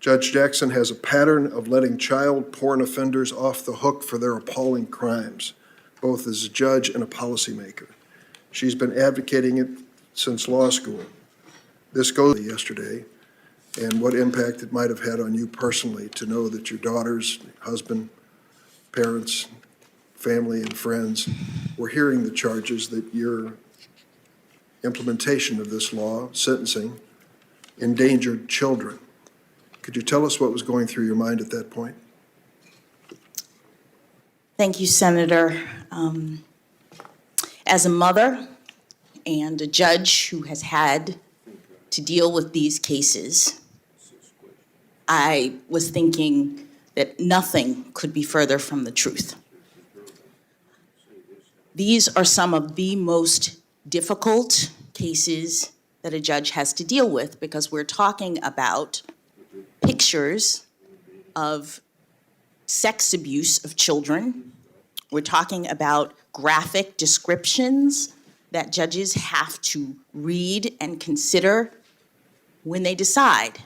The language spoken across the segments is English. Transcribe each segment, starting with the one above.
Judge Jackson has a pattern of letting child porn offenders off the hook for their appalling crimes, both as a judge and a policymaker. She's been advocating it since law school. This goes yesterday, and what impact it might have had on you personally to know that your daughters, husband, parents, family, and friends were hearing the charges that your implementation of this law, sentencing, endangered children. Could you tell us what was going through your mind at that point? Thank you, Senator. As a mother and a judge who has had to deal with these cases, I was thinking that nothing could be further from the truth. These are some of the most difficult cases that a judge has to deal with because we're talking about pictures of sex abuse of children. We're talking about graphic descriptions that judges have to read and consider when they decide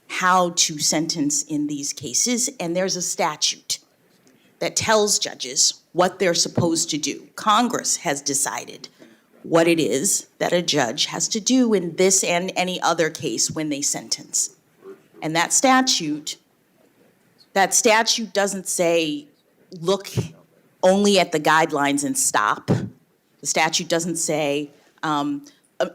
how to sentence in these cases. And there's a statute that tells judges what they're supposed to do. Congress has decided what it is that a judge has to do in this and any other case when they sentence. And that statute doesn't say, look only at the guidelines and stop. The statute doesn't say,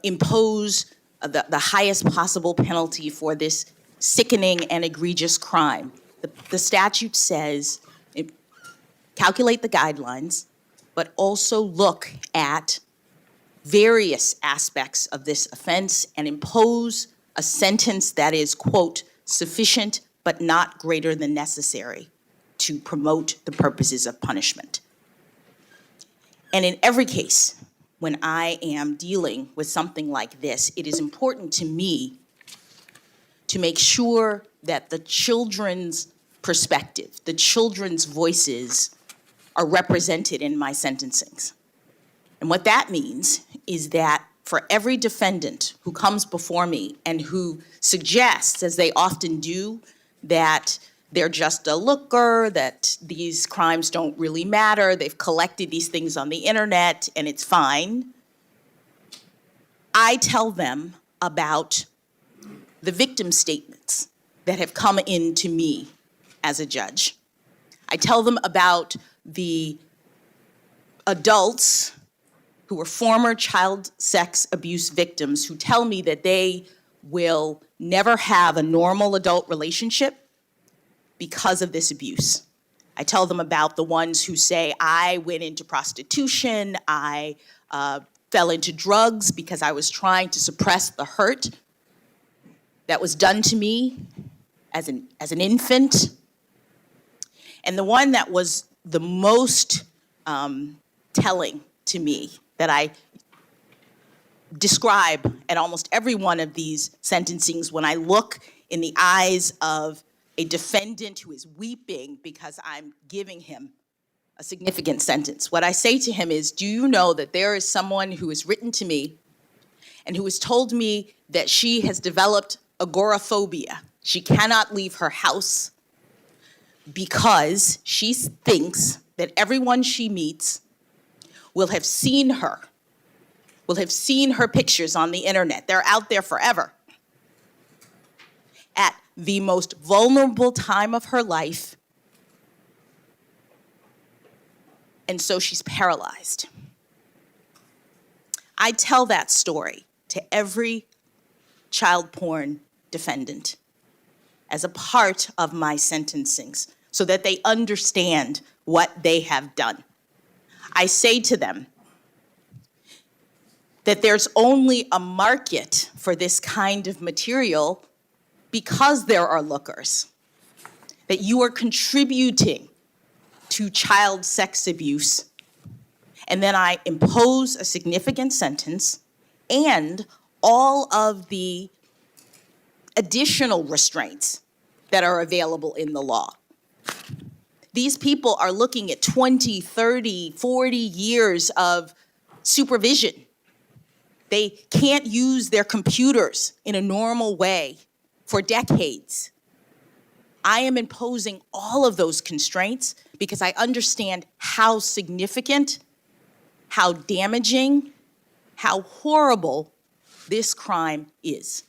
impose the highest possible penalty for this sickening and egregious crime. The statute says, calculate the guidelines, but also look at various aspects of this offense and impose a sentence that is, quote, sufficient but not greater than necessary to promote the purposes of punishment. And in every case, when I am dealing with something like this, it is important to me to make sure that the children's perspective, the children's voices are represented in my sentencings. And what that means is that for every defendant who comes before me and who suggests, as they often do, that they're just a looker, that these crimes don't really matter, they've collected these things on the internet and it's fine, I tell them about the victim statements that have come in to me as a judge. I tell them about the adults who were former child sex abuse victims who tell me that they will never have a normal adult relationship because of this abuse. I tell them about the ones who say, I went into prostitution, I fell into drugs because I was trying to suppress the hurt that was done to me as an infant. And the one that was the most telling to me, that I describe at almost every one of these sentencings when I look in the eyes of a defendant who is weeping because I'm giving him a significant sentence. What I say to him is, do you know that there is someone who has written to me and who has told me that she has developed agoraphobia? She cannot leave her house because she thinks that everyone she meets will have seen her pictures on the internet. They're out there forever. At the most vulnerable time of her life, and so she's paralyzed. I tell that story to every child porn defendant as a part of my sentencings so that they understand what they have done. I say to them that there's only a market for this kind of material because there are lookers, that you are contributing to child sex abuse, and then I impose a significant sentence and all of the additional restraints that are available in the law. These people are looking at 20, 30, 40 years of supervision. They can't use their computers in a normal way for decades. I am imposing all of those constraints because I understand how significant, how damaging, how horrible this crime is.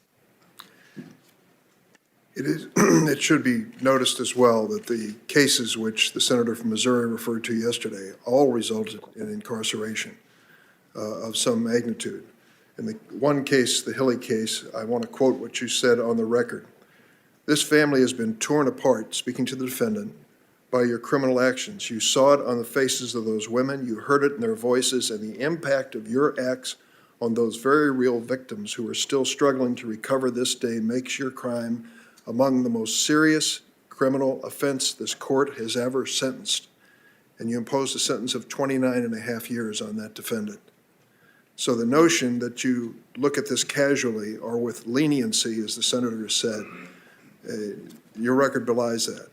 It is, it should be noticed as well that the cases which the senator from Missouri referred to yesterday all resulted in incarceration of some magnitude. In the one case, the Hilly case, I want to quote what you said on the record. This family has been torn apart, speaking to the defendant, by your criminal actions. You saw it on the faces of those women, you heard it in their voices, and the impact of your acts on those very real victims who are still struggling to recover this day makes your crime among the most serious criminal offense this court has ever sentenced. And you imposed a sentence of 29 and a half years on that defendant. So the notion that you look at this casually or with leniency, as the senator said, your record belies that.